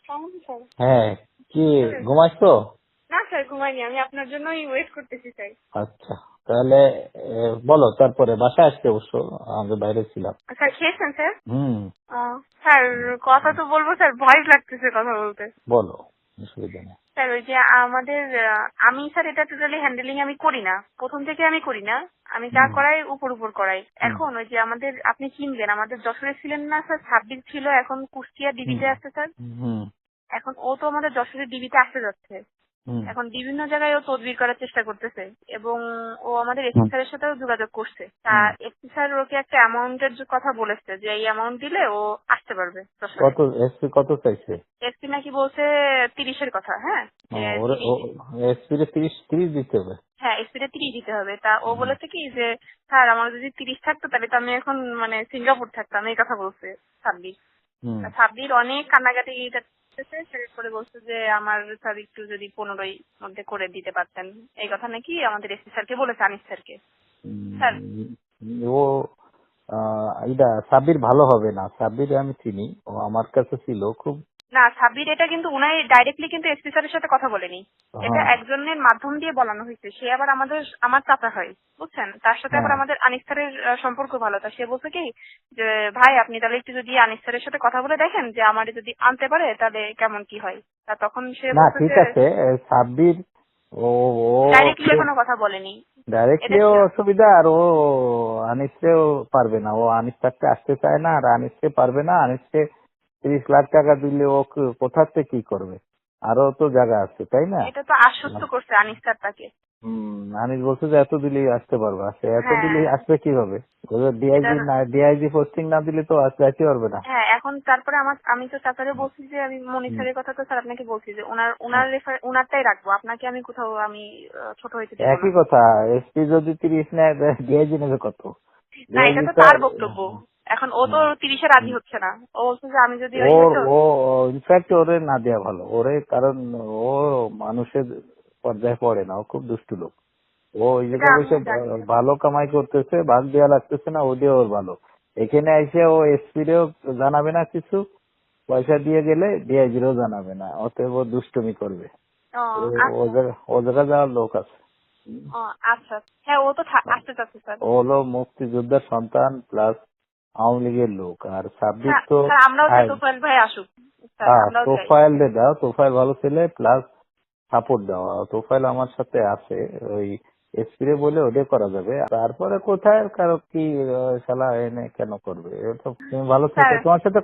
কেমন স্যার? হ্যাঁ, কি স্যার, ঘুমাইছো? না স্যার ঘুমাইনি, আমি আপনার জন্যই ওয়েট করতেছি স্যার। আচ্ছা, তাহলে বলো। তারপরে বাসায় আসতে অবশ্য আমি বাইরে ছিলাম। স্যার খেয়েছেন স্যার? হুম। স্যার কথা তো বলবো স্যার, ভয় লাগতেছে কথা বলতে। বলো, অসুবিধা নেই। স্যার ওই যে আমাদের আমি স্যার এটা টোটালি হ্যান্ডেলিং আমি করি না, প্রথম থেকে আমি করি না। আমি যা হুম করাই উপর উপর করাই। হুম এখন ওই যে আমাদের আপনি চিনবেন, আমাদের যশোরে ছিলেন না স্যার, 26 ছিল, এখন কুষ্টিয়া হুম ডিবিতে আছে স্যার। হুম এখন ও তো আমাদের যশোরের ডিবিতে আসতে যাচ্ছে। হুম এখন বিভিন্ন জায়গায় ও তদবির করার চেষ্টা করতেছে এবং ও আমাদের এসপি হুম স্যারের সাথেও যোগাযোগ করছে। তা হুম। এসপি স্যার ওকে একটা অ্যামাউন্টের কথা বলেছে যে এই অ্যামাউন্ট দিলে ও আসতে পারবে যশোরে। কত এসপি কত চাইছে? এসপি নাকি বলছে 30-এর কথা। হ্যাঁ, যে ওরে 30। এসপি রে 30 দিতে হবে। হ্যাঁ, এসপি তে 30 দিতে হবে। তা ও হুম বলেছে কি যে স্যার আমার যদি 30 থাকতো তাহলে তো আমি এখন মানে সিঙ্গাপুর থাকতাম, এই কথা বলছে সাব্বির। হুম। সাব্বির অনেক কান্নাকাটি করতেছে, সে করে বলছে যে আমার স্যার একটু যদি 15 মধ্যে করে দিতে পারতেন। এই কথা নাকি আমাদের এসপি স্যারকে বলেছে, আনিস স্যারকে। স্যার ও এটা সাব্বির ভালো হবে না। সাব্বির আমি চিনি, ও আমার কাছে ছিল খুব। না, সাব্বির এটা কিন্তু উনাই ডাইরেক্টলি কিন্তু এসপি স্যারের সাথে কথা বলেনি। এটা হ্যাঁ একজনের মাধ্যম দিয়ে বলানো হয়েছে। সে আবার আমার চাচা হয়, বুঝছেন। তার সাথে আবার হ্যাঁ। আমাদের আনিস স্যারের সম্পর্ক ভালো। তা সে বলছে কি যে ভাই আপনি তাহলে একটু যদি আনিস স্যারের সাথে কথা বলে দেখেন যে আমার যদি আনতে পারে তাহলে কেমন কি হয়। তা তখন সে না বলছে ঠিক যে আছে, সাব্বির ও ও ডাইরেক্টলি এখনো কথা বলেনি। এটা ডাইরেক্টলিও অসুবিধা, আর ও আনিসকেও পারবে না। ও আনিস থাকতে আসতে চায় না, আর আনিসকে পারবে না। আনিসকে 30 লাখ টাকা দিলে ও কোথাতে কি করবে? আরো তো জায়গা আছে, তাই না? এটা তো আশ্বস্ত করছে আনিস স্যার তাকে। আনিস বলছে যে এত দিলেই আসতে পারবে। আসে এত হ্যাঁ, দিলেই আসবে কিভাবে? এটা ডিআইজি না, ডিআইজি পোস্টিং না দিলে তো আসতে পারবে না। হ্যাঁ। এখন তারপরে আমি তো চাচারে বলছি যে আমি মনির হুম। স্যারের কথা তো স্যার আপনাকে বলছি যে উনারটাই রাখবো, আপনাকে আমি কোথাও আমি ছোট হইতে দিব না। একই কথা। এসপি যদি 30 নেয়, ডিআইজি নেবে কত? না, এটা ডিআইজি তো তো তার বক্তব্য। এখন ও তো হুম, 30-এ রাজি হুম। হচ্ছে না। ও বলছে যে আমি যদি ওই ওর হতো। ও ইনফ্যাক্ট ওরে না দেওয়া ভালো ওরে, কারণ ও মানুষের পর্যায়ে পড়ে না। ও খুব দুষ্টু লোক। ও ওই এটা জায়গায় বসে আমিও জানি। ভালো কামাই করতেছে, ভাগ দেওয়া লাগতেছে না, ও দিয়ে ওর ভালো। এখানে এসে ও এসপিরেও জানাবে না কিছু, পয়সা দিয়ে গেলে ডিআইজিরও জানাবে না, অতএব ও দুষ্টুমি করবে। ও আচ্ছা। ও জায়গায় যাওয়ার লোক আছে। ও আচ্ছা। হ্যাঁ, ও তো আসতে চাচ্ছে স্যার। ও হলো মুক্তিযোদ্ধার সন্তান প্লাস আওয়ামী লীগের লোক। আর সাব্বির স্যার তো স্যার, আমরাও চাই তোফায়েল ভাই আসুক। স্যার আমরাও চাই। তোফায়েল দাও। তোফায়েল ভালো ছেলে, প্লাস সাপোর্ট দেওয়া। তোফায়েল আমার সাথে আছে, ওই এসপিরে বলে ওদের করা যাবে। তারপরে কোথায় কারো কি শালা এনে কেন করবে? এটা তো তুমি ভালো থেকো, স্যার তোমার সাথে